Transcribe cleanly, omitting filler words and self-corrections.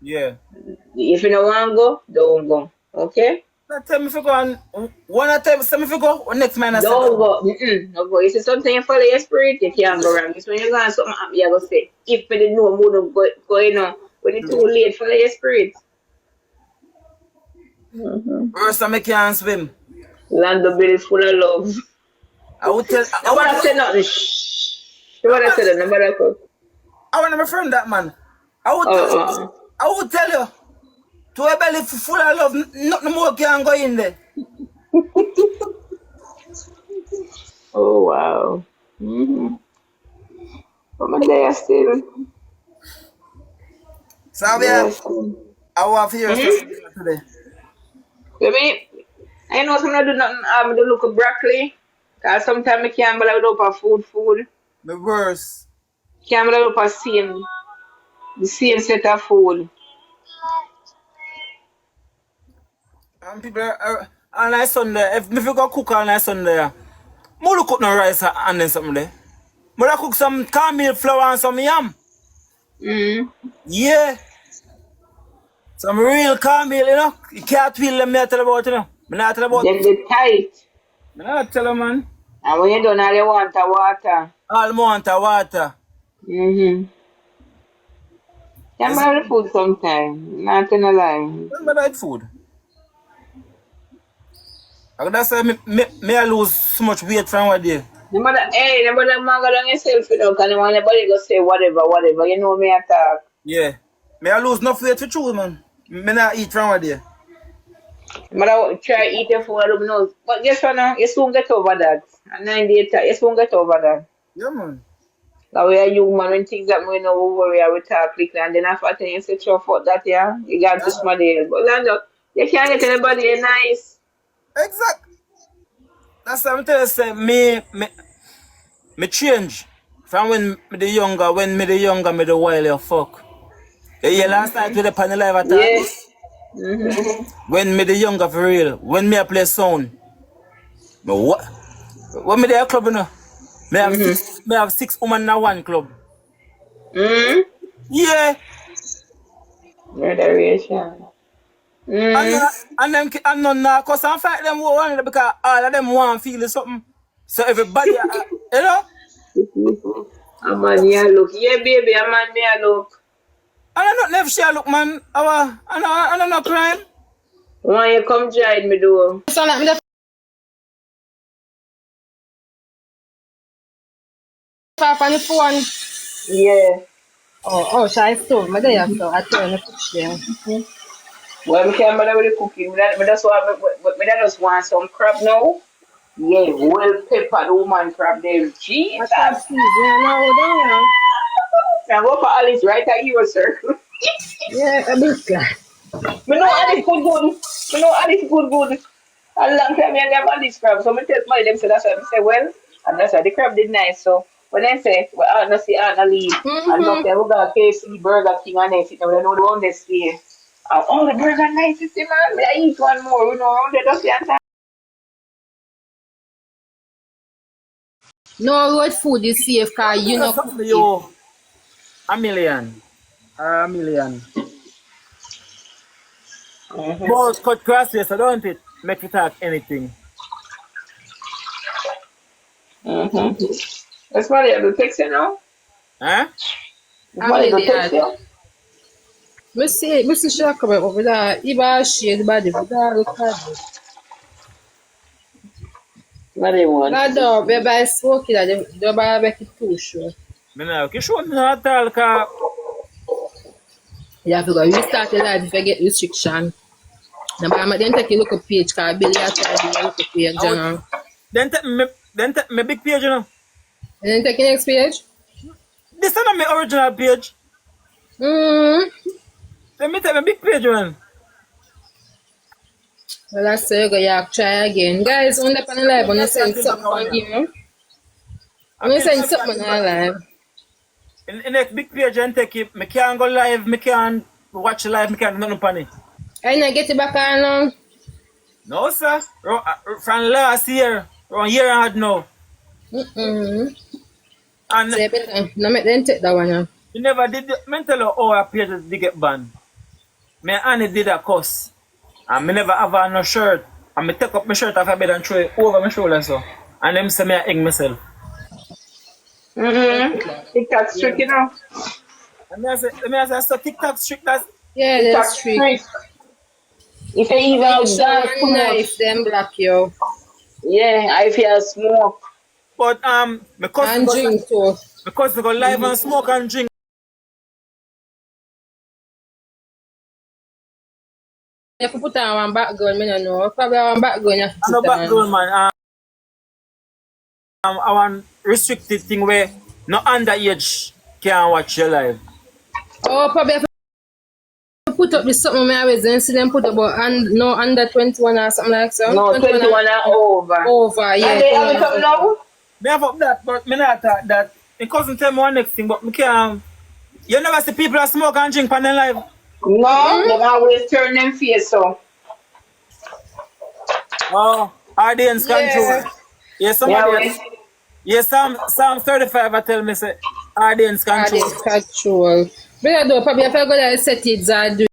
Yeah. If you don't want to go, don't go. Okay? Not tell me if you go and one time say me if you go, next man I said Don't no. go. No go. You see something you follow your spirit, you can't go wrong. It's when you go and something happen, you go say, if me didn't know, would go, you know. When it's too late, follow your spirit. First time I can't swim. Lando bill is full of love. I would tell Nobody say nothing. Shh. Nobody say that. Nobody go. I want my friend that man. I would Uh-uh. I would tell you to a belly full of love, nothing more can go in there. Oh, wow. But my day still. So we There have still. our fears today. You mean, I know some do nothing. To look at broccoli. Cause sometimes I can't believe up a food. The worst. Can't believe up a the same set of food. And people are on a Sunday, if me go cook on a Sunday, more cook no rice and then something there. But I cook some cornmeal flour and some yam. Mm. Yeah. Some real cornmeal, you know. You can't feel them me tell about, you know. Me not tell about. Then the tight. Me not tell them, man. And when you done all you want a water. All want a water. Mm-hmm. Can't Is it believe the food sometimes. Not gonna lie. remember that food? I that's why me I lose so much weight from what day. Nobody man go down yourself, you know, because nobody go say whatever. You know me attack. Yeah. Me I lose enough weight for true, man. Me not eat from what day. Mother try eat your food, I don't know. But guess what now? You soon get over that. At 98, you soon get over that. Yeah, man. Now we are human when things that we know we worry, we talk quickly, and then after 10 you say, sure, fuck that, yeah. You got to smile there. But Lando, you can't get anybody nice. Exactly. That's what I'm telling you, say, me change. From when me the younger, me the wild, fuck. Yeah, last night with the panel live attack. Yes. Mm-hmm. When me the younger for real, when me I play sound, me what? When me there club, you know, me have six women in one club. Mm-hmm. Yeah, Moderation. and Mm-hmm. and none now cause I fight them one because all of them want feel something. So everybody, you know, A man, yeah, look. Yeah, baby, a man, me, a look. and I not never share look, man. I know no crime. Why you come join me, though? So like me the off on the phone. Yeah. Oh, so I stole my day so I turn the kitchen. Well, me can't bother with the cooking. Me just want, me just want some crab now. Yeah, well peppered woman crab there. Jesus. I crab season now, don't you? Now go for Alice right at your circle. Yeah, a bit like. Me know Alice good. Me know Alice good. A long time I never Alice crab. So me tell my them so that's why I say, well, and that's why the crab did nice. So when I say, well, I don't see Anna leave. And look, we got KFC, Burger King, and everything. We don't know the one they stay. Oh, the burger nice, you see, man. I eat one more, you know, they just can't. No road food is safe because you know cook Something to it. you, a million, a million. But cut crosses, so don't it make you talk anything. That's why they do text you now. Huh? That's A why they do text million. you. Me see she come over there. Iba shade body for that record. What they want. Lando, we buy smoky that they buy make it too short. Me now, you show me not all, cause You have to go restart your life if you get restriction. Now, but I then take a look at page because Billy has tried to look at page, I you would, know. then take me big page, you know. And then take the next page. This is not my original page. Mm. Let me take my big page, man. Well, that's so you go, you try again. Guys, on the panel live, I'm going to Yes, I send think back something on for here. you. I'm I going to feel send like something I on live. in next big page and take it. Me can't go live, me can't watch live, me can't do nothing on it. I know get it back on now. No, sir. From last year, around year and a half now. Mm-mm. And So you better, no make them take that one now. you never did mental or our page did get banned. me and Annie did a cuss. And me never have on no shirt. And me take up my shirt off my bed and throw it over my shoulder so. And them say me I hang myself. TikTok strict, you know. And me I say so TikTok strict as Yeah, TikTok that's trick. strict. If you even Make sure dance too one much, knife them block you. yeah, I feel smoke. but my cousin And go drink too. my cousin go live and smoke and drink. You have to put on one background, me no know. Probably one background you have to I no put on. background man. I want restricted thing where no underage can watch your live. Oh, probably have to put up this something I always then see them put up but no under 21 or something like that. No, 21 and over. Over, yeah. And they have it up now? Me have up that, but me not thought that. My cousin tell me one next thing, but me can't. You never see people that smoke and drink on their live. No, they always turn them face so. Oh, audience control. Yeah, somebody else. Yeah, Psalm 35 I tell me say audience control. Audience control. But I do probably if I go there settings and do